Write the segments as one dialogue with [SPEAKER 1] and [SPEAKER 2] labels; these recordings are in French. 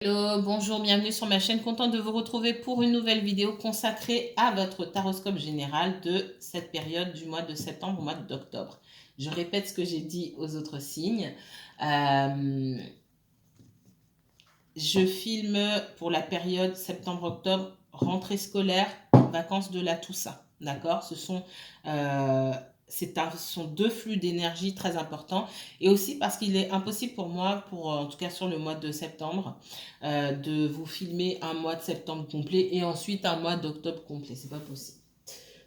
[SPEAKER 1] Hello, bonjour, bienvenue sur ma chaîne. Content de vous retrouver pour une nouvelle vidéo consacrée à votre taroscope général de cette période du mois de septembre au mois d'octobre. Je répète ce que j'ai dit aux autres signes. Je filme pour la période septembre-octobre, rentrée scolaire, vacances de la Toussaint. D'accord? sont deux flux d'énergie très importants, et aussi parce qu'il est impossible pour moi, en tout cas sur le mois de septembre, de vous filmer un mois de septembre complet et ensuite un mois d'octobre complet. C'est pas possible.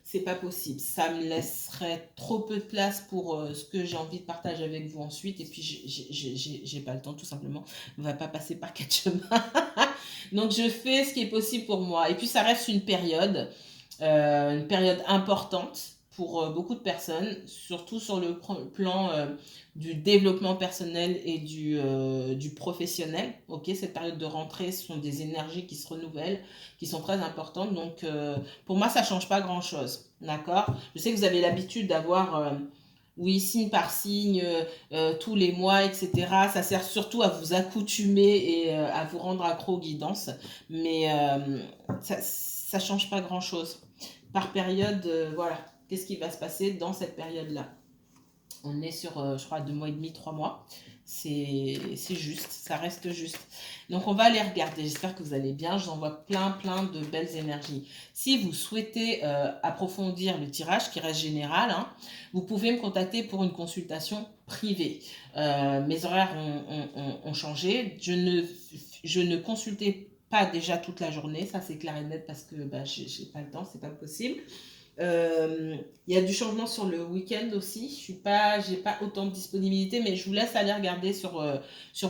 [SPEAKER 1] C'est pas possible. Ça me laisserait trop peu de place pour ce que j'ai envie de partager avec vous ensuite. Et puis, j'ai pas le temps, tout simplement. On va pas passer par quatre chemins. Donc, je fais ce qui est possible pour moi. Et puis, ça reste une période importante pour beaucoup de personnes, surtout sur le plan du développement personnel et du professionnel. Ok, cette période de rentrée, ce sont des énergies qui se renouvellent, qui sont très importantes. Donc, pour moi, ça change pas grand-chose. D'accord? Je sais que vous avez l'habitude d'avoir oui, signe par signe, tous les mois, etc. Ça sert surtout à vous accoutumer et à vous rendre accro aux guidances. Mais ça change pas grand-chose. Par période, voilà. Qu'est-ce qui va se passer dans cette période-là? On est sur, je crois, 2 mois et demi, 3 mois. C'est juste, ça reste juste. Donc, on va aller regarder. J'espère que vous allez bien. Je vous envoie plein de belles énergies. Si vous souhaitez approfondir le tirage, qui reste général, hein, vous pouvez me contacter pour une consultation privée. Mes horaires ont changé. Je ne consultais pas déjà toute la journée. Ça, c'est clair et net parce que j'ai pas le temps, c'est pas possible. Il y a du changement sur le week-end aussi. J'ai pas autant de disponibilité, mais je vous laisse aller regarder sur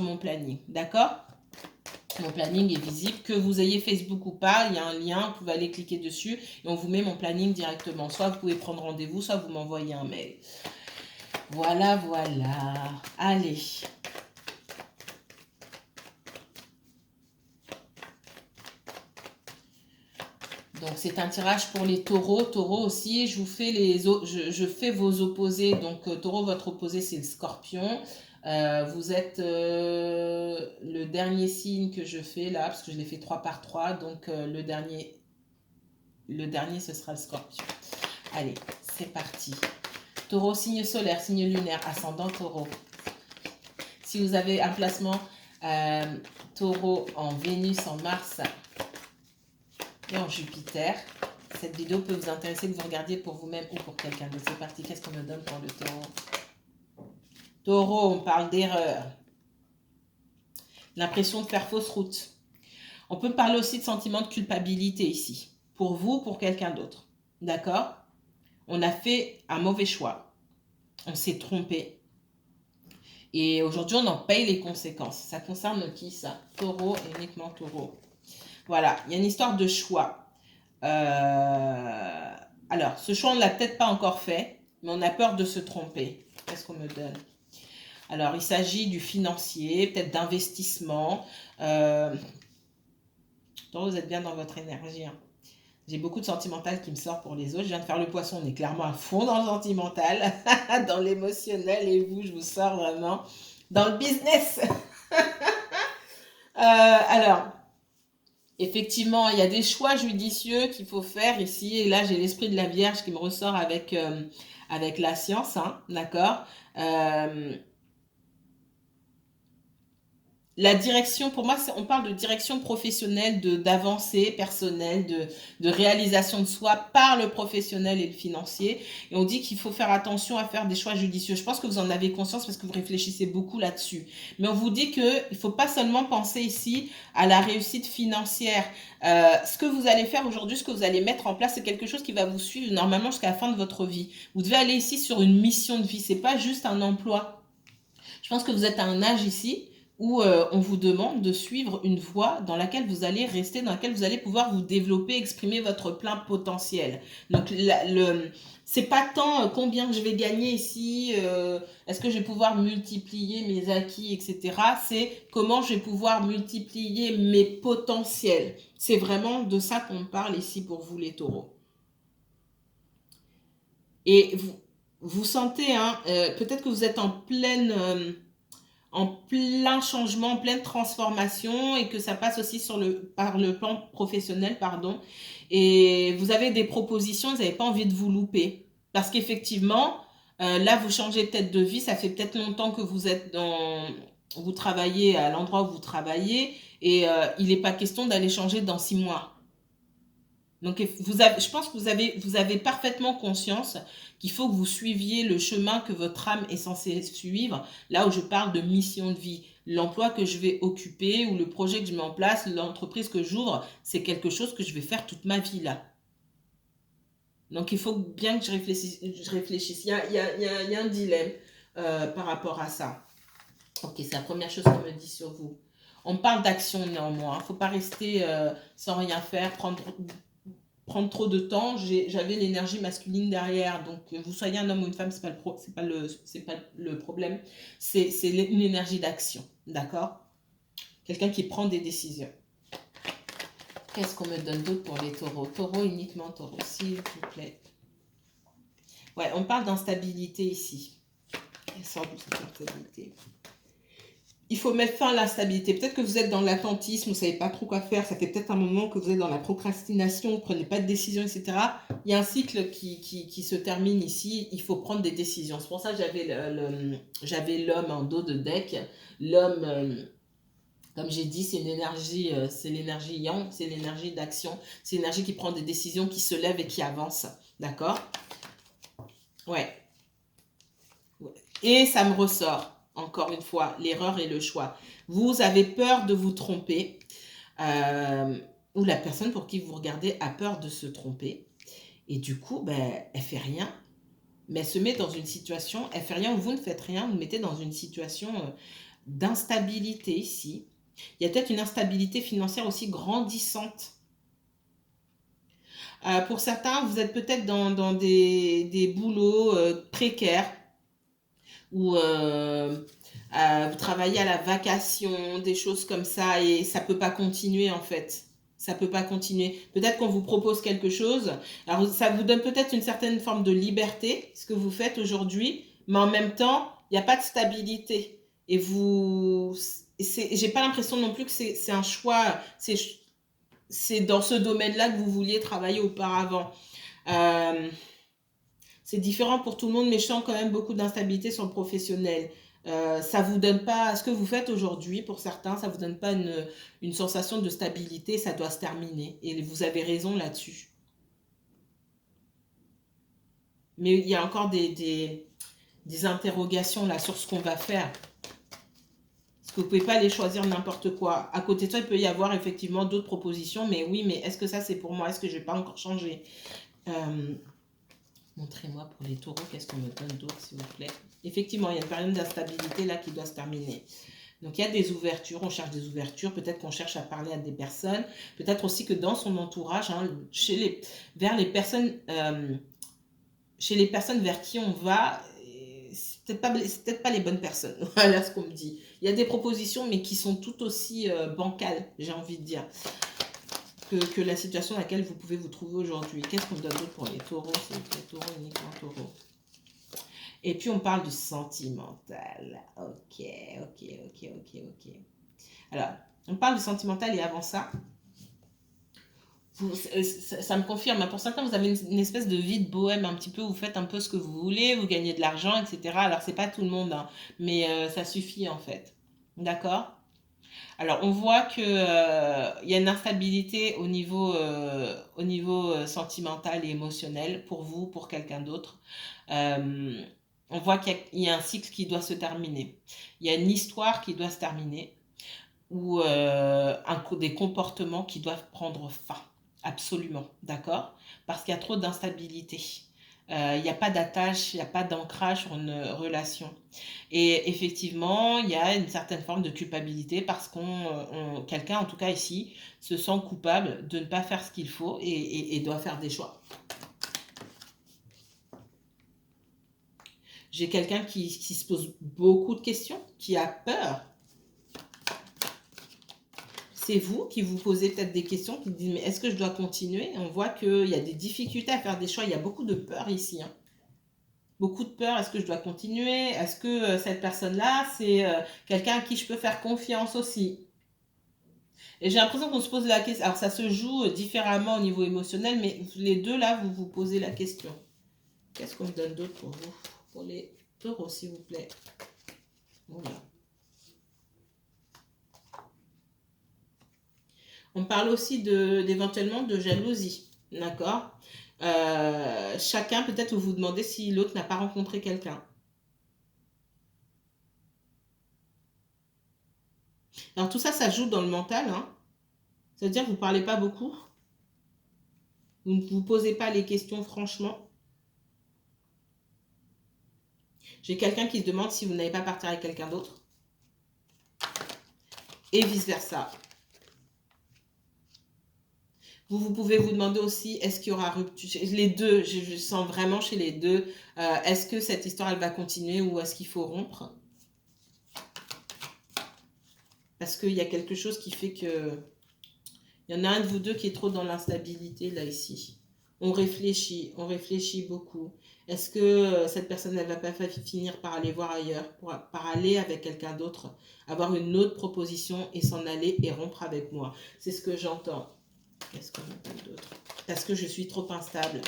[SPEAKER 1] mon planning. D'accord? Mon planning est visible. Que vous ayez Facebook ou pas, il y a un lien, vous pouvez aller cliquer dessus et on vous met mon planning directement. Soit vous pouvez prendre rendez-vous, soit vous m'envoyez un mail. Voilà. Allez. Donc c'est un tirage pour les taureaux. Taureau aussi, je fais vos opposés. Donc taureau, votre opposé, c'est le scorpion. Vous êtes le dernier signe que je fais là, parce que je l'ai fait 3 par 3. Donc le dernier, ce sera le scorpion. Allez, c'est parti. Taureau, signe solaire, signe lunaire, ascendant taureau. Si vous avez un placement taureau en Vénus, en Mars et en Jupiter, cette vidéo peut vous intéresser, que vous regardiez pour vous-même ou pour quelqu'un d'autre. C'est parti, qu'est-ce qu'on me donne pour le taureau? Taureau, on parle d'erreur. L'impression de faire fausse route. On peut parler aussi de sentiment de culpabilité ici. Pour vous, pour quelqu'un d'autre. D'accord? On a fait un mauvais choix. On s'est trompé. Et aujourd'hui, on en paye les conséquences. Ça concerne qui, ça? Taureau et uniquement taureau. Voilà, il y a une histoire de choix. Alors, ce choix, on ne l'a peut-être pas encore fait, mais on a peur de se tromper. Qu'est-ce qu'on me donne? Alors, il s'agit du financier, peut-être d'investissement. Vous êtes bien dans votre énergie. Hein. J'ai beaucoup de sentimental qui me sort pour les autres. Je viens de faire le poisson, on est clairement à fond dans le sentimental, dans l'émotionnel, et vous, je vous sors vraiment dans le business. Alors, effectivement, il y a des choix judicieux qu'il faut faire ici. Et là, j'ai l'esprit de la Vierge qui me ressort avec la science, hein, d'accord? La direction, pour moi, on parle de direction professionnelle, d'avancée personnelle, de réalisation de soi par le professionnel et le financier. Et on dit qu'il faut faire attention à faire des choix judicieux. Je pense que vous en avez conscience parce que vous réfléchissez beaucoup là-dessus. Mais on vous dit qu'il ne faut pas seulement penser ici à la réussite financière. Ce que vous allez faire aujourd'hui, ce que vous allez mettre en place, c'est quelque chose qui va vous suivre normalement jusqu'à la fin de votre vie. Vous devez aller ici sur une mission de vie. C'est pas juste un emploi. Je pense que vous êtes à un âge ici où on vous demande de suivre une voie dans laquelle vous allez rester, dans laquelle vous allez pouvoir vous développer, exprimer votre plein potentiel. Donc, c'est pas tant combien je vais gagner ici, est-ce que je vais pouvoir multiplier mes acquis, etc. C'est comment je vais pouvoir multiplier mes potentiels. C'est vraiment de ça qu'on parle ici pour vous les taureaux. Et vous sentez, hein, peut-être que vous êtes en pleine en plein changement, en pleine transformation et que ça passe aussi par le plan professionnel, pardon. Et vous avez des propositions, vous n'avez pas envie de vous louper. Parce qu'effectivement, là, vous changez peut-être de vie, ça fait peut-être longtemps que vous travaillez à l'endroit où vous travaillez et il n'est pas question d'aller changer dans 6 mois. Donc, je pense que vous avez parfaitement conscience qu'il faut que vous suiviez le chemin que votre âme est censée suivre. Là où je parle de mission de vie, l'emploi que je vais occuper ou le projet que je mets en place, l'entreprise que j'ouvre, c'est quelque chose que je vais faire toute ma vie là. Donc, il faut bien que je réfléchisse. Il y a un dilemme par rapport à ça. Ok, c'est la première chose qu'on me dit sur vous. On parle d'action néanmoins. Il ne faut pas rester sans rien faire, prendre trop de temps. J'avais l'énergie masculine derrière. Donc, que vous soyez un homme ou une femme, c'est pas le problème. C'est une énergie d'action. D'accord? Quelqu'un qui prend des décisions. Qu'est-ce qu'on me donne d'autre pour les taureaux? Taureaux, uniquement taureaux, s'il vous plaît. Ouais, on parle d'instabilité ici. Elle sort de cette instabilité. Il faut mettre fin à l'instabilité. Peut-être que vous êtes dans l'attentisme, vous ne savez pas trop quoi faire. Ça fait peut-être un moment que vous êtes dans la procrastination, vous ne prenez pas de décision, etc. Il y a un cycle qui se termine ici. Il faut prendre des décisions. C'est pour ça que j'avais l'homme en dos de deck. L'homme, comme j'ai dit, c'est l'énergie yang, c'est l'énergie d'action. C'est l'énergie qui prend des décisions, qui se lève et qui avance. D'accord? Ouais. Et ça me ressort. Encore une fois, l'erreur et le choix. Vous avez peur de vous tromper, ou la personne pour qui vous regardez a peur de se tromper. Et du coup, ben, elle fait rien, mais elle se met dans une situation, elle fait rien ou vous ne faites rien, vous mettez dans une situation d'instabilité ici. Il y a peut-être une instabilité financière aussi grandissante. Pour certains, vous êtes peut-être dans des boulots précaires, ou vous travaillez à la vacation, des choses comme ça, et ça peut pas continuer en fait. Ça peut pas continuer. Peut-être qu'on vous propose quelque chose. Alors ça vous donne peut-être une certaine forme de liberté, ce que vous faites aujourd'hui, mais en même temps, il n'y a pas de stabilité. Et j'ai pas l'impression non plus que c'est un choix. C'est dans ce domaine-là que vous vouliez travailler auparavant. C'est différent pour tout le monde, mais je sens quand même beaucoup d'instabilité sur le professionnel. Ça vous donne pas, ce que vous faites aujourd'hui, pour certains, ça vous donne pas une sensation de stabilité, ça doit se terminer. Et vous avez raison là-dessus. Mais il y a encore des interrogations là sur ce qu'on va faire. Parce que vous ne pouvez pas les choisir n'importe quoi. À côté de ça, il peut y avoir effectivement d'autres propositions, mais oui, mais est-ce que ça c'est pour moi? Est-ce que je ne vais pas encore changer? Montrez-moi pour les taureaux, qu'est-ce qu'on me donne d'autre, s'il vous plaît. Effectivement, il y a une période d'instabilité là qui doit se terminer. Donc, il y a des ouvertures, on cherche des ouvertures. Peut-être qu'on cherche à parler à des personnes. Peut-être aussi que dans son entourage, hein, chez les personnes vers qui on va, c'est peut-être pas les bonnes personnes. Voilà ce qu'on me dit. Il y a des propositions, mais qui sont tout aussi bancales, j'ai envie de dire, que la situation dans laquelle vous pouvez vous trouver aujourd'hui. Qu'est-ce qu'on donne d'autre pour les taureaux? C'est les taureaux, uniquement taureaux. Et puis on parle du sentimental. Ok. Alors, on parle du sentimental et avant ça, ça me confirme. Pour certains, vous avez une espèce de vie de bohème un petit peu. Vous faites un peu ce que vous voulez, vous gagnez de l'argent, etc. Alors, c'est pas tout le monde, hein, mais ça suffit en fait. D'accord? Alors, on voit que y a une instabilité au niveau sentimental et émotionnel pour vous, pour quelqu'un d'autre. On voit qu'il y a un cycle qui doit se terminer. Il y a une histoire qui doit se terminer ou des comportements qui doivent prendre fin. Absolument, d'accord? Parce qu'il y a trop d'instabilité. Il n'y a pas d'attache, il n'y a pas d'ancrage sur une relation. Et effectivement, il y a une certaine forme de culpabilité parce quelqu'un, en tout cas ici, se sent coupable de ne pas faire ce qu'il faut et doit faire des choix. J'ai quelqu'un qui se pose beaucoup de questions, qui a peur. C'est vous qui vous posez peut-être des questions, qui vous dites, mais est-ce que je dois continuer? On voit qu'il y a des difficultés à faire des choix, il y a beaucoup de peur ici. Hein. beaucoup de peur. Est-ce que je dois continuer? Est-ce que cette personne-là, c'est quelqu'un à qui je peux faire confiance aussi? Et j'ai l'impression qu'on se pose la question. Alors, ça se joue différemment au niveau émotionnel, mais les deux, là, vous vous posez la question. Qu'est-ce qu'on me donne d'autre pour vous? Pour les taureaux, s'il vous plaît. Voilà. On parle aussi d'éventuellement de jalousie, d'accord? Chacun, peut-être, vous vous demandez si l'autre n'a pas rencontré quelqu'un. Alors, tout ça, ça joue dans le mental, hein. C'est-à-dire que vous ne parlez pas beaucoup. Vous ne vous posez pas les questions franchement. J'ai quelqu'un qui se demande si vous n'allez pas partir avec quelqu'un d'autre. Et vice-versa. Vous pouvez vous demander aussi, est-ce qu'il y aura rupture? Les deux, je sens vraiment chez les deux. Est-ce que cette histoire, elle va continuer ou est-ce qu'il faut rompre? Parce qu'il y a quelque chose qui fait que... Il y en a un de vous deux qui est trop dans l'instabilité, là, ici. On réfléchit beaucoup. Est-ce que cette personne, elle va pas finir par aller voir ailleurs, par aller avec quelqu'un d'autre, avoir une autre proposition et s'en aller et rompre avec moi? C'est ce que j'entends. Qu'est-ce qu'on appelle d'autre? Parce que je suis trop instable.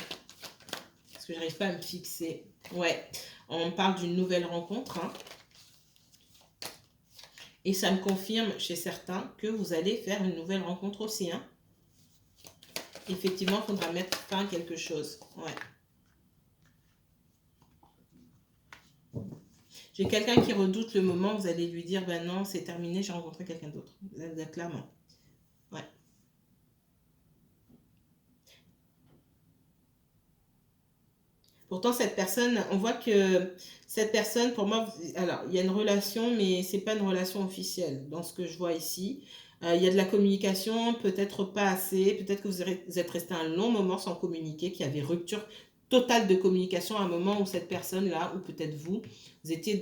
[SPEAKER 1] Parce que j'arrive pas à me fixer. Ouais, on parle d'une nouvelle rencontre, hein. Et ça me confirme chez certains que vous allez faire une nouvelle rencontre aussi, hein. Effectivement, il faudra mettre fin à quelque chose. Ouais. J'ai quelqu'un qui redoute le moment où vous allez lui dire, ben non, c'est terminé, j'ai rencontré quelqu'un d'autre. Clairement. Ouais. Pourtant, cette personne, on voit que cette personne, pour moi, alors, il y a une relation, mais c'est pas une relation officielle dans ce que je vois ici. Il y a de la communication, peut-être pas assez, peut-être que vous êtes resté un long moment sans communiquer, qu'il y avait rupture totale de communication à un moment où cette personne-là, ou peut-être vous, vous étiez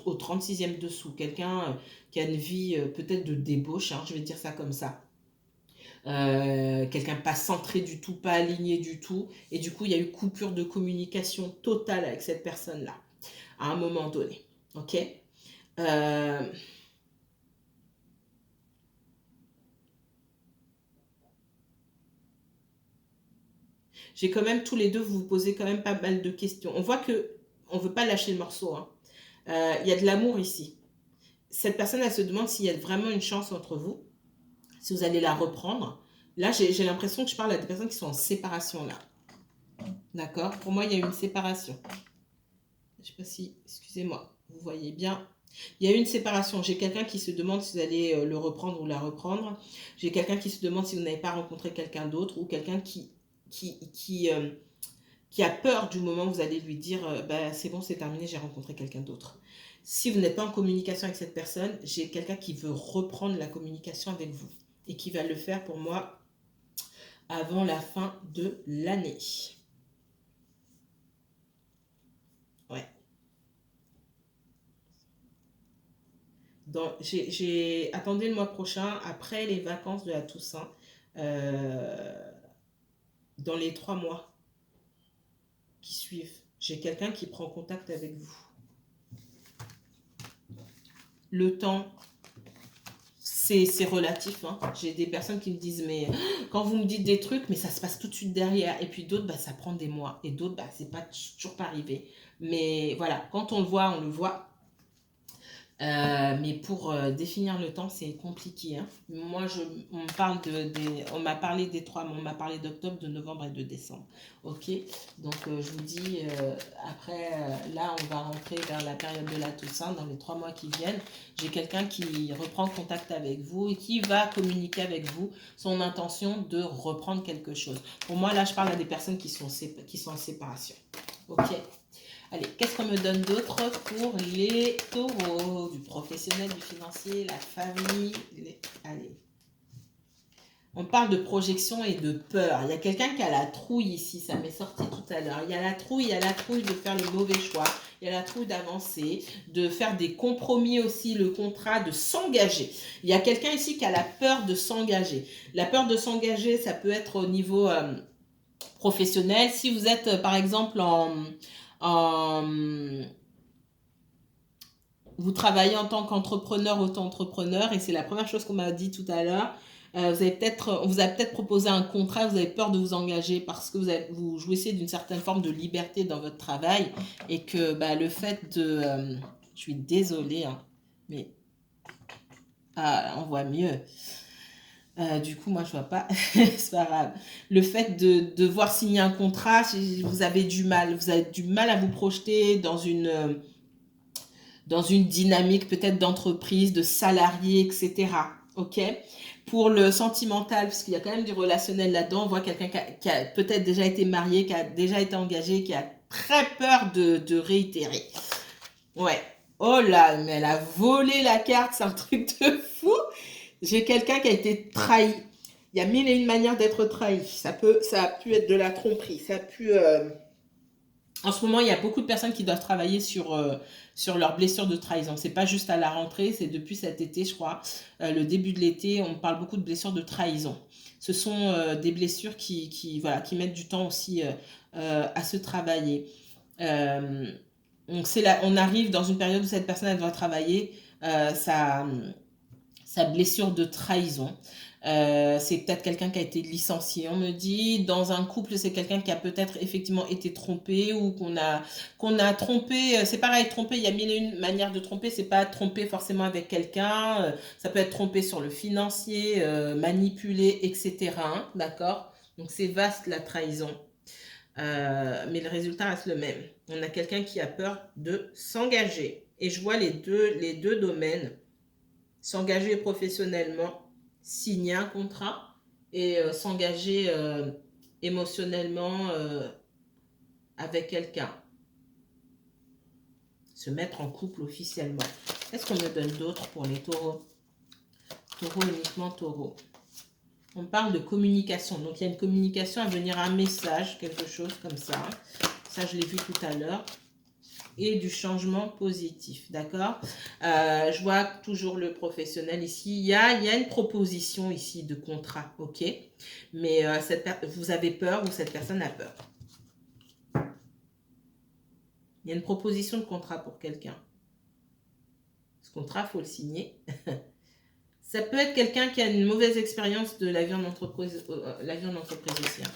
[SPEAKER 1] au 36e dessous. Quelqu'un qui a une vie peut-être de débauche, hein, je vais dire ça comme ça. Quelqu'un pas centré du tout, pas aligné du tout. Et du coup, il y a eu coupure de communication totale avec cette personne-là, à un moment donné. Ok. J'ai quand même tous les deux, vous vous posez quand même pas mal de questions. On voit que on veut pas lâcher le morceau, hein. Il y a de l'amour ici. Cette personne, elle se demande s'il y a vraiment une chance entre vous, si vous allez la reprendre. Là, j'ai l'impression que je parle à des personnes qui sont en séparation, là. D'accord? Pour moi, il y a une séparation. Je ne sais pas si, excusez-moi, vous voyez bien. Il y a une séparation. J'ai quelqu'un qui se demande si vous allez le reprendre ou la reprendre. J'ai quelqu'un qui se demande si vous n'avez pas rencontré quelqu'un d'autre ou quelqu'un qui a peur du moment où vous allez lui dire bah, c'est bon, c'est terminé, j'ai rencontré quelqu'un d'autre. Si vous n'êtes pas en communication avec cette personne, j'ai quelqu'un qui veut reprendre la communication avec vous et qui va le faire pour moi avant la fin de l'année. Ouais. Attendez le mois prochain, après les vacances de la Toussaint, dans les 3 mois qui suivent, j'ai quelqu'un qui prend contact avec vous. Le temps, c'est relatif, hein. J'ai des personnes qui me disent, mais quand vous me dites des trucs, mais ça se passe tout de suite derrière. Et puis d'autres, bah, ça prend des mois. Et d'autres, bah, c'est pas toujours pas arrivé. Mais voilà, quand on le voit, on le voit. Mais pour définir le temps, c'est compliqué, hein. Moi, on m'a parlé des 3 mois, on m'a parlé d'octobre, de novembre et de décembre. Ok, donc je vous dis, après, là, on va rentrer vers la période de la Toussaint, dans les 3 mois qui viennent. J'ai quelqu'un qui reprend contact avec vous et qui va communiquer avec vous son intention de reprendre quelque chose. Pour moi, là, je parle à des personnes qui sont en séparation. Ok. Allez, qu'est-ce qu'on me donne d'autre pour les taureaux? Du professionnel, du financier, la famille. Allez. On parle de projection et de peur. Il y a quelqu'un qui a la trouille ici, ça m'est sorti tout à l'heure. Il y a la trouille de faire le mauvais choix. Il y a la trouille d'avancer, de faire des compromis aussi, le contrat, de s'engager. Il y a quelqu'un ici qui a la peur de s'engager. La peur de s'engager, ça peut être au niveau professionnel. Si vous êtes, par exemple, Vous travaillez en tant qu'entrepreneur, auto-entrepreneur, et c'est la première chose qu'on m'a dit tout à l'heure. On vous a peut-être proposé un contrat, vous avez peur de vous engager parce que vous jouissez d'une certaine forme de liberté dans votre travail et que le fait de... je suis désolée, hein, mais on voit mieux. Du coup, moi, je vois pas. C'est pas grave. Le fait de devoir signer un contrat, vous avez du mal. Vous avez du mal à vous projeter dans une dynamique peut-être d'entreprise, de salarié, etc. Ok. Pour le sentimental, parce qu'il y a quand même du relationnel là-dedans, on voit quelqu'un qui a peut-être déjà été marié, qui a déjà été engagé, qui a très peur de réitérer. Ouais. Oh là, mais elle a volé la carte, c'est un truc de fou. J'ai quelqu'un qui a été trahi. Il y a mille et une manières d'être trahi. Ça a pu être de la tromperie. Ça a pu. En ce moment, il y a beaucoup de personnes qui doivent travailler sur leurs blessures de trahison. C'est pas juste à la rentrée, c'est depuis cet été, je crois. Le début de l'été, on parle beaucoup de blessures de trahison. Ce sont des blessures qui mettent du temps aussi à se travailler. Donc on arrive dans une période où cette personne elle doit travailler sa blessure de trahison. C'est peut-être quelqu'un qui a été licencié, on me dit. Dans un couple, c'est quelqu'un qui a peut-être effectivement été trompé ou qu'on a trompé. C'est pareil, tromper, il y a mille et une manières de tromper. C'est pas tromper forcément avec quelqu'un. Ça peut être trompé sur le financier, manipulé, etc. Hein, d'accord? Donc c'est vaste la trahison. Mais le résultat reste le même. On a quelqu'un qui a peur de s'engager. Et je vois les deux domaines. S'engager professionnellement, signer un contrat et s'engager émotionnellement avec quelqu'un. Se mettre en couple officiellement. Qu'est-ce qu'on me donne d'autre pour les taureaux? Taureau, uniquement taureau. On parle de communication. Donc, il y a une communication à venir, un message, quelque chose comme ça. Ça, je l'ai vu tout à l'heure. Et du changement positif, d'accord? Je vois toujours le professionnel ici. Il y a une proposition ici de contrat, ok? Mais vous avez peur ou cette personne a peur. Il y a une proposition de contrat pour quelqu'un. Ce contrat, il faut le signer. Ça peut être quelqu'un qui a une mauvaise expérience de la vie en entreprise, aussi. Hein.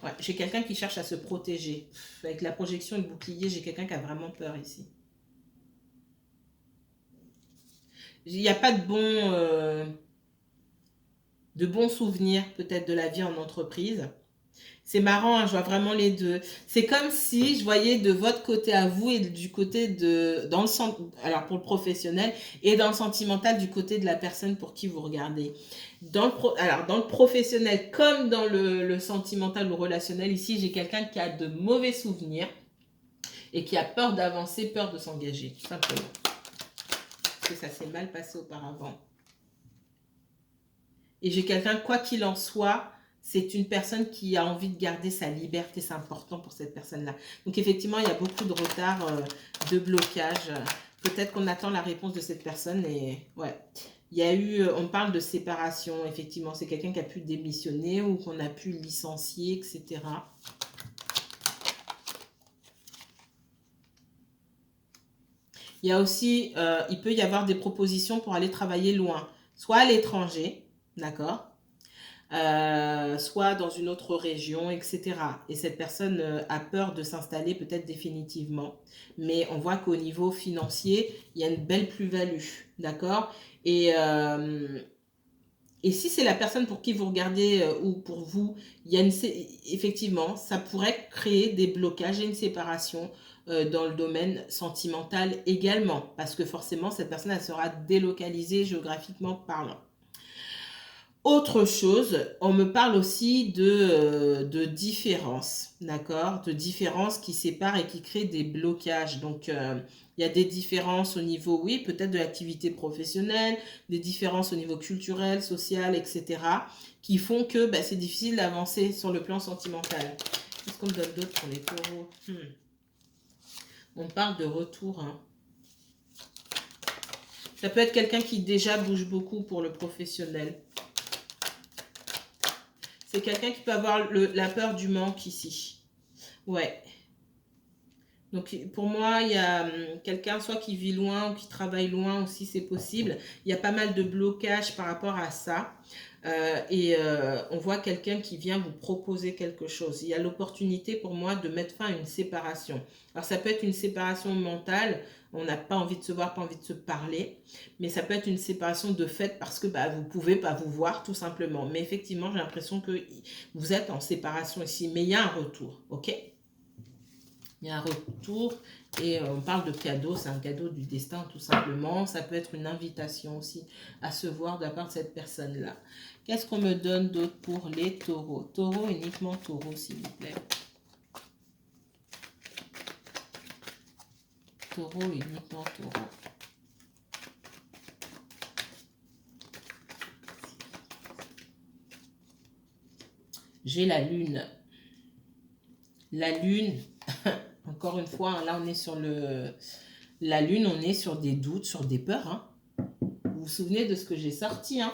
[SPEAKER 1] Ouais, j'ai quelqu'un qui cherche à se protéger. Avec la projection et le bouclier, j'ai quelqu'un qui a vraiment peur ici. Il n'y a pas de bons souvenirs peut-être de la vie en entreprise. C'est marrant, hein, je vois vraiment les deux. C'est comme si je voyais de votre côté à vous et du côté alors pour le professionnel et dans le sentimental du côté de la personne pour qui vous regardez. Alors dans le professionnel comme dans le sentimental ou relationnel, ici j'ai quelqu'un qui a de mauvais souvenirs et qui a peur d'avancer, peur de s'engager, tout simplement. Parce que ça s'est mal passé auparavant. Et j'ai quelqu'un, quoi qu'il en soit, c'est une personne qui a envie de garder sa liberté. C'est important pour cette personne-là. Donc, effectivement, il y a beaucoup de retard, de blocage. Peut-être qu'on attend la réponse de cette personne. Et ouais, il y a eu, on parle de séparation. Effectivement, c'est quelqu'un qui a pu démissionner ou qu'on a pu licencier, etc. Il y a aussi, il peut y avoir des propositions pour aller travailler loin. Soit à l'étranger, d'accord, soit dans une autre région, etc. Et cette personne a peur de s'installer peut-être définitivement. Mais on voit qu'au niveau financier, il y a une belle plus-value, d'accord? Et si c'est la personne pour qui vous regardez ou pour vous, effectivement, ça pourrait créer des blocages et une séparation dans le domaine sentimental également. Parce que forcément, cette personne, elle sera délocalisée géographiquement parlant. Autre chose, on me parle aussi de différences, d'accord? De différences qui séparent et qui créent des blocages. Donc, il y a des différences au niveau, oui, peut-être de l'activité professionnelle, des différences au niveau culturel, social, etc. qui font que c'est difficile d'avancer sur le plan sentimental. Qu'est-ce qu'on me donne d'autre pour les taureaux? On parle de retour, hein. Ça peut être quelqu'un qui déjà bouge beaucoup pour le professionnel. C'est quelqu'un qui peut avoir la peur du manque ici. Ouais. Donc pour moi, il y a quelqu'un soit qui vit loin ou qui travaille loin aussi, c'est possible. Il y a pas mal de blocages par rapport à ça. On voit quelqu'un qui vient vous proposer quelque chose. Il y a l'opportunité pour moi de mettre fin à une séparation. Alors ça peut être une séparation mentale, on n'a pas envie de se voir, pas envie de se parler, mais ça peut être une séparation de fait parce que bah, vous ne pouvez pas vous voir tout simplement. Mais effectivement, j'ai l'impression que vous êtes en séparation ici, mais il y a un retour, ok? Il y a un retour et on parle de cadeau, c'est un cadeau du destin tout simplement. Ça peut être une invitation aussi à se voir de la part de cette personne-là. Qu'est-ce qu'on me donne d'autre pour les taureaux? Taureau, uniquement taureau, s'il vous plaît. Taureau, uniquement taureau. J'ai la lune. La lune, encore une fois, là on est sur le... La lune, on est sur des doutes, sur des peurs. Hein. Vous vous souvenez de ce que j'ai sorti, hein?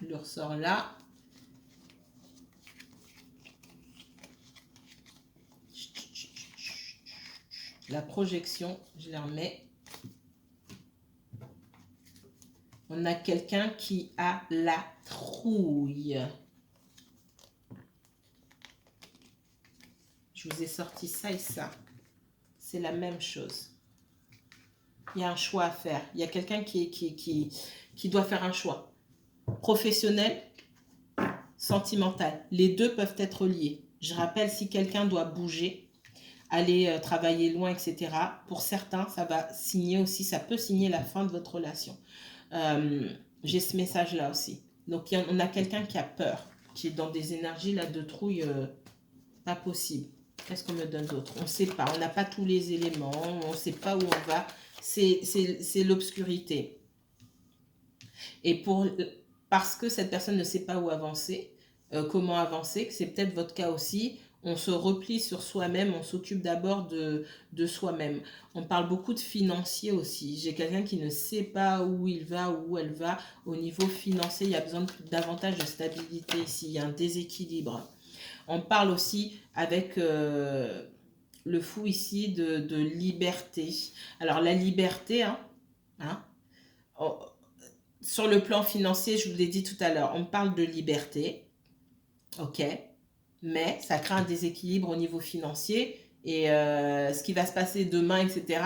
[SPEAKER 1] Je le ressors là. La projection, je la remets. On a quelqu'un qui a la trouille. Je vous ai sorti ça et ça. C'est la même chose. Il y a un choix à faire. Il y a quelqu'un qui doit faire un choix. Professionnel, sentimental. Les deux peuvent être liés. Je rappelle, si quelqu'un doit bouger, aller travailler loin, etc., pour certains, ça va signer aussi, ça peut signer la fin de votre relation. J'ai ce message-là aussi. Donc, on a quelqu'un qui a peur, qui est dans des énergies là de trouille pas possible. Qu'est-ce qu'on me donne d'autre? On ne sait pas, on n'a pas tous les éléments, on ne sait pas où on va. C'est l'obscurité. Et parce que cette personne ne sait pas où avancer, comment avancer, que c'est peut-être votre cas aussi, on se replie sur soi-même, on s'occupe d'abord de soi-même. On parle beaucoup de financier aussi. J'ai quelqu'un qui ne sait pas où il va, où elle va. Au niveau financier, il y a besoin davantage de stabilité ici. Il y a un déséquilibre. On parle aussi avec le fou ici de liberté. Alors la liberté, hein, oh, sur le plan financier, je vous l'ai dit tout à l'heure, on parle de liberté, ok, mais ça crée un déséquilibre au niveau financier et ce qui va se passer demain, etc.,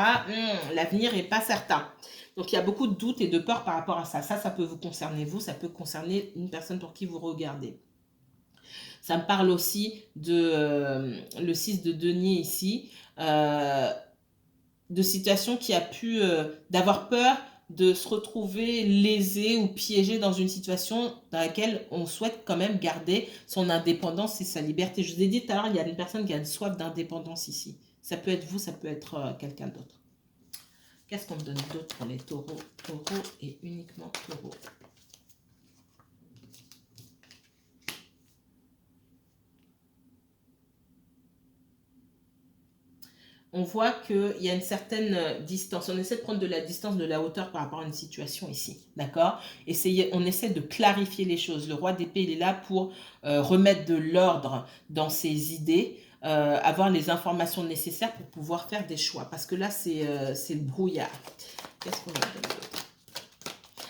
[SPEAKER 1] l'avenir n'est pas certain. Donc il y a beaucoup de doutes et de peur par rapport à ça. Ça peut vous concerner vous, ça peut concerner une personne pour qui vous regardez. Ça me parle aussi de le 6 de denier ici, de situations qui a pu, d'avoir peur de se retrouver lésé ou piégé dans une situation dans laquelle on souhaite quand même garder son indépendance et sa liberté. Je vous ai dit tout à l'heure, il y a une personne qui a une soif d'indépendance ici. Ça peut être vous, ça peut être quelqu'un d'autre. Qu'est-ce qu'on me donne d'autre pour les taureaux? Taureaux et uniquement taureaux. On voit qu'il y a une certaine distance. On essaie de prendre de la distance, de la hauteur par rapport à une situation ici. D'accord? On essaie de clarifier les choses. Le roi d'épée, il est là pour remettre de l'ordre dans ses idées, avoir les informations nécessaires pour pouvoir faire des choix. Parce que là, c'est le brouillard. Qu'est-ce qu'on a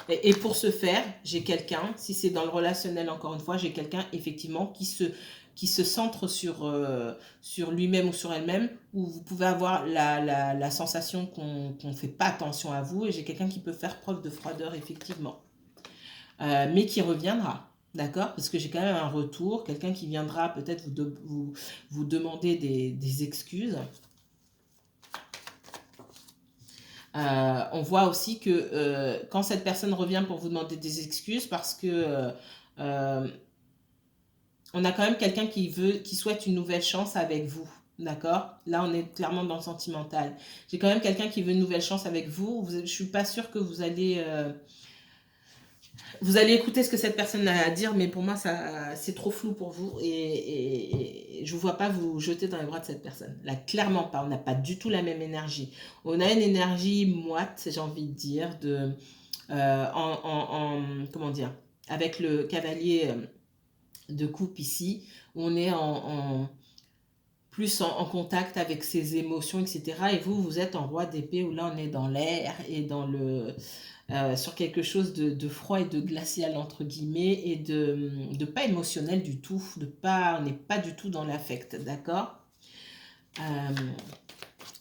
[SPEAKER 1] et pour ce faire, j'ai quelqu'un, si c'est dans le relationnel encore une fois, j'ai quelqu'un effectivement qui se centre sur lui-même ou sur elle-même, où vous pouvez avoir la sensation qu'on ne fait pas attention à vous, et j'ai quelqu'un qui peut faire preuve de froideur effectivement, mais qui reviendra. D'accord? Parce que j'ai quand même un retour, quelqu'un qui viendra peut-être vous demander des excuses. On voit aussi que quand cette personne revient pour vous demander des excuses, parce que on a quand même quelqu'un qui souhaite une nouvelle chance avec vous. D'accord? Là, on est clairement dans le sentimental. J'ai quand même quelqu'un qui veut une nouvelle chance avec vous. Je ne suis pas sûre que vous allez écouter ce que cette personne a à dire, mais pour moi, c'est trop flou pour vous et je ne vous vois pas vous jeter dans les bras de cette personne. Là, clairement pas. On n'a pas du tout la même énergie. On a une énergie moite, j'ai envie de dire, comment dire, avec le cavalier de coupe ici, on est plus en contact avec ses émotions, etc. Et vous, vous êtes en roi d'épée, où là, on est dans l'air et dans sur quelque chose de froid et de glacial, entre guillemets, et de pas émotionnel du tout. On n'est pas du tout dans l'affect, d'accord? Euh,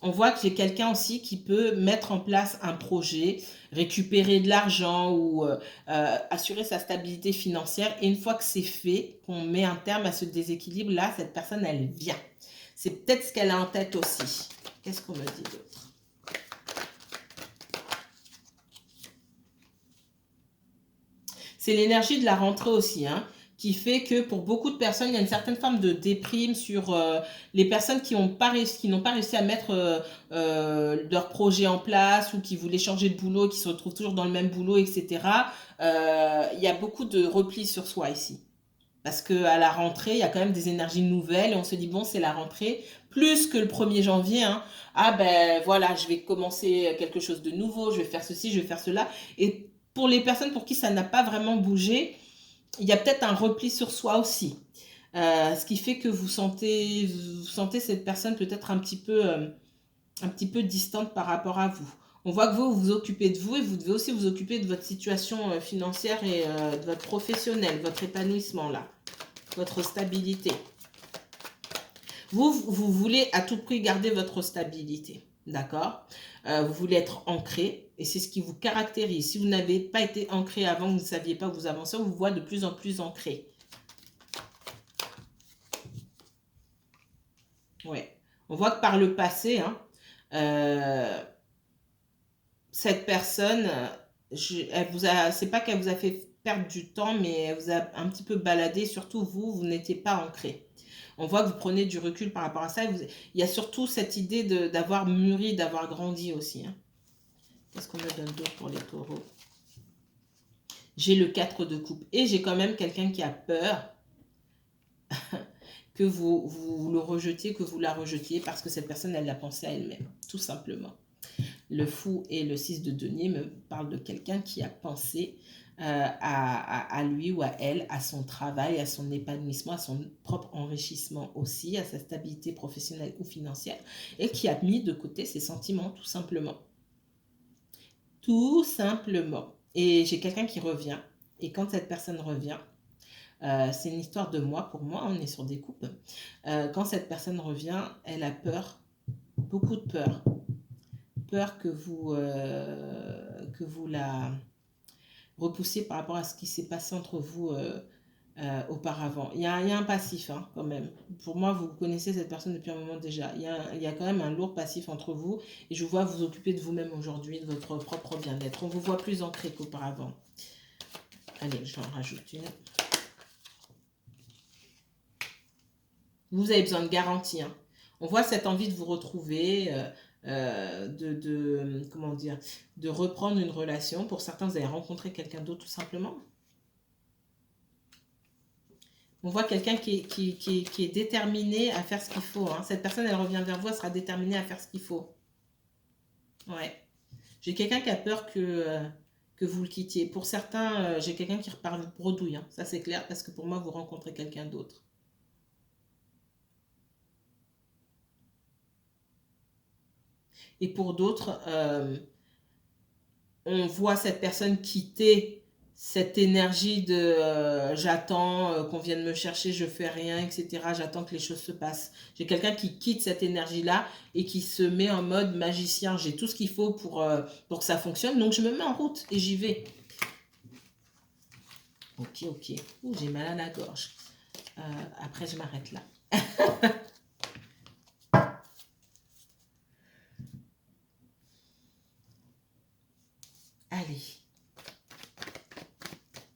[SPEAKER 1] on voit que j'ai quelqu'un aussi qui peut mettre en place un projet, récupérer de l'argent ou assurer sa stabilité financière. Et une fois que c'est fait, qu'on met un terme à ce déséquilibre, là, cette personne, elle vient. C'est peut-être ce qu'elle a en tête aussi. Qu'est-ce qu'on me dit d'autre? C'est l'énergie de la rentrée aussi, hein, qui fait que pour beaucoup de personnes, il y a une certaine forme de déprime sur les personnes qui n'ont pas réussi à mettre leur projet en place, ou qui voulaient changer de boulot, qui se retrouvent toujours dans le même boulot, etc. Il y a beaucoup de repli sur soi ici. Parce qu'à la rentrée, il y a quand même des énergies nouvelles et on se dit, bon, c'est la rentrée, plus que le 1er janvier. Hein. Ah ben voilà, je vais commencer quelque chose de nouveau, je vais faire ceci, je vais faire cela. Et pour les personnes pour qui ça n'a pas vraiment bougé, il y a peut-être un repli sur soi aussi. Ce qui fait que vous sentez cette personne peut-être un petit peu distante par rapport à vous. On voit que vous vous occupez de vous et vous devez aussi vous occuper de votre situation financière et de votre professionnel, votre épanouissement là, votre stabilité. Vous voulez à tout prix garder votre stabilité, d'accord? Vous voulez être ancré et c'est ce qui vous caractérise. Si vous n'avez pas été ancré avant, vous ne saviez pas où vous avancez, on vous voit de plus en plus ancré. Ouais. On voit que par le passé, hein, cette personne, c'est pas qu'elle vous a fait perdre du temps, mais elle vous a un petit peu baladé. Surtout vous n'étiez pas ancré. On voit que vous prenez du recul par rapport à ça. Il y a surtout cette idée d'avoir mûri, d'avoir grandi aussi. Hein. Qu'est-ce qu'on me donne d'autre pour les taureaux? J'ai le 4 de coupe. Et j'ai quand même quelqu'un qui a peur que vous le rejetiez, que vous la rejetiez, parce que cette personne, elle l'a pensé à elle-même, tout simplement. Le fou et le 6 de denier me parlent de quelqu'un qui a pensé à lui ou à elle, à son travail, à son épanouissement, à son propre enrichissement aussi, à sa stabilité professionnelle ou financière, et qui a mis de côté ses sentiments, tout simplement. Tout simplement. Et j'ai quelqu'un qui revient, et quand cette personne revient, c'est une histoire de moi, pour moi, on est sur des coupes. Quand cette personne revient, elle a peur, beaucoup de peur. Peur que vous la repoussiez par rapport à ce qui s'est passé entre vous auparavant. Il y a un passif hein, quand même. Pour moi, vous connaissez cette personne depuis un moment déjà. Il y a quand même un lourd passif entre vous et je vous vois vous occuper de vous-même aujourd'hui, de votre propre bien-être. On vous voit plus ancré qu'auparavant. Allez, je vais en rajouter une. Vous avez besoin de garantie. Hein. On voit cette envie de vous retrouver, comment dire, de reprendre une relation. Pour certains, vous allez rencontrer quelqu'un d'autre tout simplement. On voit quelqu'un qui est déterminé à faire ce qu'il faut. Hein. Cette personne, elle revient vers vous, elle sera déterminée à faire ce qu'il faut. Ouais. J'ai quelqu'un qui a peur que vous le quittiez. Pour certains, j'ai quelqu'un qui repart bredouille. Hein. Ça, c'est clair, parce que pour moi, vous rencontrez quelqu'un d'autre. Et pour d'autres, on voit cette personne quitter cette énergie de j'attends qu'on vienne me chercher, je fais rien, etc. J'attends que les choses se passent. J'ai quelqu'un qui quitte cette énergie-là et qui se met en mode magicien. J'ai tout ce qu'il faut pour que ça fonctionne, donc je me mets en route et j'y vais. Ok, ok. Ouh, j'ai mal à la gorge. Après, je m'arrête là. Allez.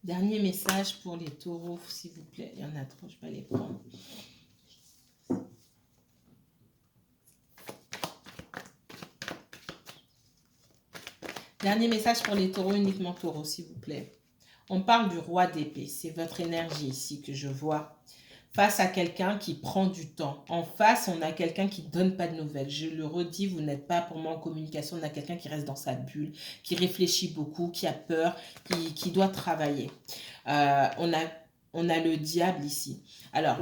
[SPEAKER 1] Dernier message pour les taureaux, s'il vous plaît. Il y en a trop, je ne vais pas les prendre. Dernier message pour les taureaux, uniquement taureaux, s'il vous plaît. On parle du roi d'épée. C'est votre énergie ici que je vois. Face à quelqu'un qui prend du temps. En face, on a quelqu'un qui ne donne pas de nouvelles. Je le redis, vous n'êtes pas pour moi en communication. On a quelqu'un qui reste dans sa bulle, qui réfléchit beaucoup, qui a peur, qui doit travailler. On a le diable ici. Alors,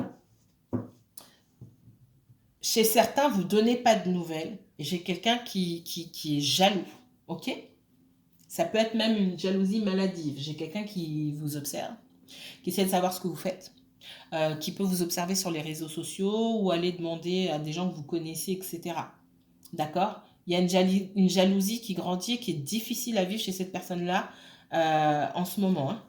[SPEAKER 1] Chez certains, vous ne donnez pas de nouvelles. Et j'ai quelqu'un qui est jaloux. OK? Ça peut être même une jalousie maladive. J'ai quelqu'un qui vous observe, qui essaie de savoir ce que vous faites, qui peut vous observer sur les réseaux sociaux ou aller demander à des gens que vous connaissez, etc. D'accord? Il y a une jalousie qui grandit, qui est difficile à vivre chez cette personne-là en ce moment, hein,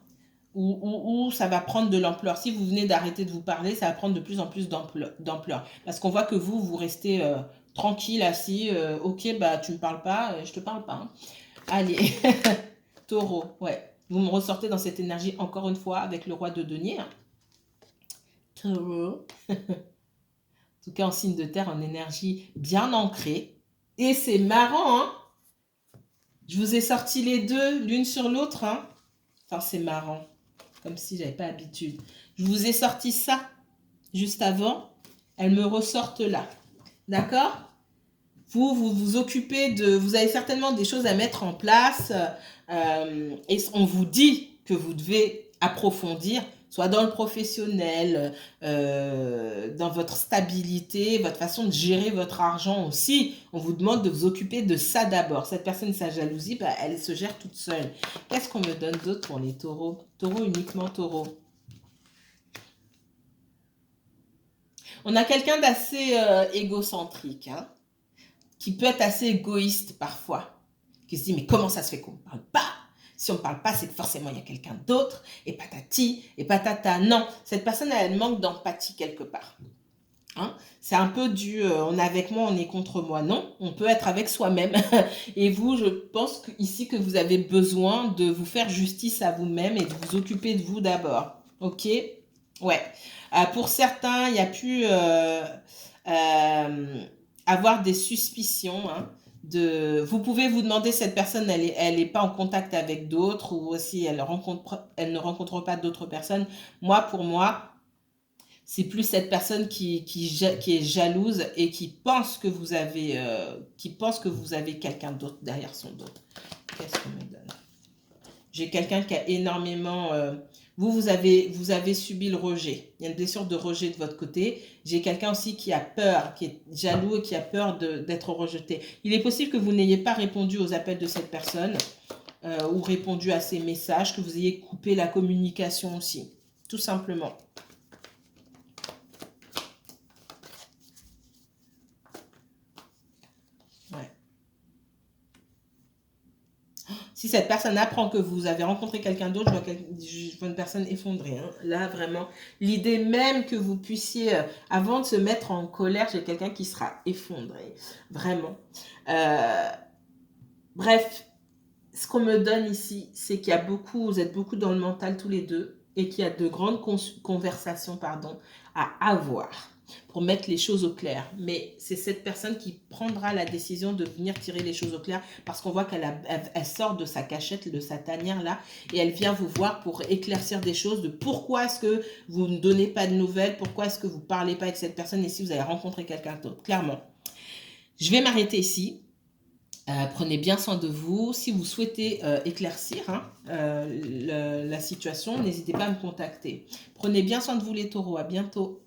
[SPEAKER 1] où ça va prendre de l'ampleur. Si vous venez d'arrêter de vous parler, ça va prendre de plus en plus d'ampleur. Parce qu'on voit que vous restez tranquille, assis. Ok, bah tu me parles pas, je te parle pas, hein. Allez, taureau, ouais. Vous me ressortez dans cette énergie encore une fois avec le roi de denier, hein. Taureau. En tout cas, en signe de terre, en énergie bien ancrée. Et c'est marrant, hein. Je vous ai sorti les deux, l'une sur l'autre, hein. Enfin, c'est marrant. Comme si j'avais pas l'habitude. Je vous ai sorti ça juste avant. Elles me ressortent là. D'accord? Vous occupez de... Vous avez certainement des choses à mettre en place. Et on vous dit que vous devez approfondir, soit dans le professionnel, dans votre stabilité, votre façon de gérer votre argent aussi. On vous demande de vous occuper de ça d'abord. Cette personne, sa jalousie, bah, elle se gère toute seule. Qu'est-ce qu'on me donne d'autre pour les taureaux? Taureau, uniquement taureau. On a quelqu'un d'assez égocentrique, hein, qui peut être assez égoïste parfois, qui se dit mais comment ça se fait qu'on ne parle pas? Si on ne parle pas, c'est que forcément il y a quelqu'un d'autre, et patati, et patata. Non, cette personne, elle manque d'empathie quelque part. Hein, c'est un peu du on est avec moi, on est contre moi. Non, on peut être avec soi-même. Et vous, je pense ici que vous avez besoin de vous faire justice à vous-même et de vous occuper de vous d'abord. Ok? Ouais. Pour certains, il y a pu euh, avoir des suspicions, hein, vous pouvez vous demander si cette personne, elle est pas en contact avec d'autres ou si elle ne rencontre pas d'autres personnes. Pour moi, c'est plus cette personne qui est jalouse et qui pense que vous avez quelqu'un d'autre derrière son dos. Qu'est-ce qu'on me donne? J'ai quelqu'un qui a énormément... vous avez subi le rejet. Il y a une blessure de rejet de votre côté. J'ai quelqu'un aussi qui a peur, qui est jaloux et qui a peur d'être rejeté. Il est possible que vous n'ayez pas répondu aux appels de cette personne ou répondu à ses messages, que vous ayez coupé la communication aussi. Tout simplement. Ouais. Si cette personne apprend que vous avez rencontré quelqu'un d'autre, je vois une personne effondrée, hein. Là, vraiment, l'idée même que vous puissiez, avant de se mettre en colère, j'ai quelqu'un qui sera effondré. Vraiment. Euh, Bref, ce qu'on me donne ici, c'est qu'il y a beaucoup, vous êtes beaucoup dans le mental tous les deux, et qu'il y a de grandes conversations, pardon, à avoir pour mettre les choses au clair. Mais c'est cette personne qui prendra la décision de venir tirer les choses au clair parce qu'on voit elle sort de sa cachette, de sa tanière là, et elle vient vous voir pour éclaircir des choses de pourquoi est-ce que vous ne donnez pas de nouvelles, pourquoi est-ce que vous ne parlez pas avec cette personne et si vous avez rencontré quelqu'un d'autre, clairement. Je vais m'arrêter ici. Prenez bien soin de vous. Si vous souhaitez éclaircir, hein, la situation, n'hésitez pas à me contacter. Prenez bien soin de vous les taureaux. À bientôt.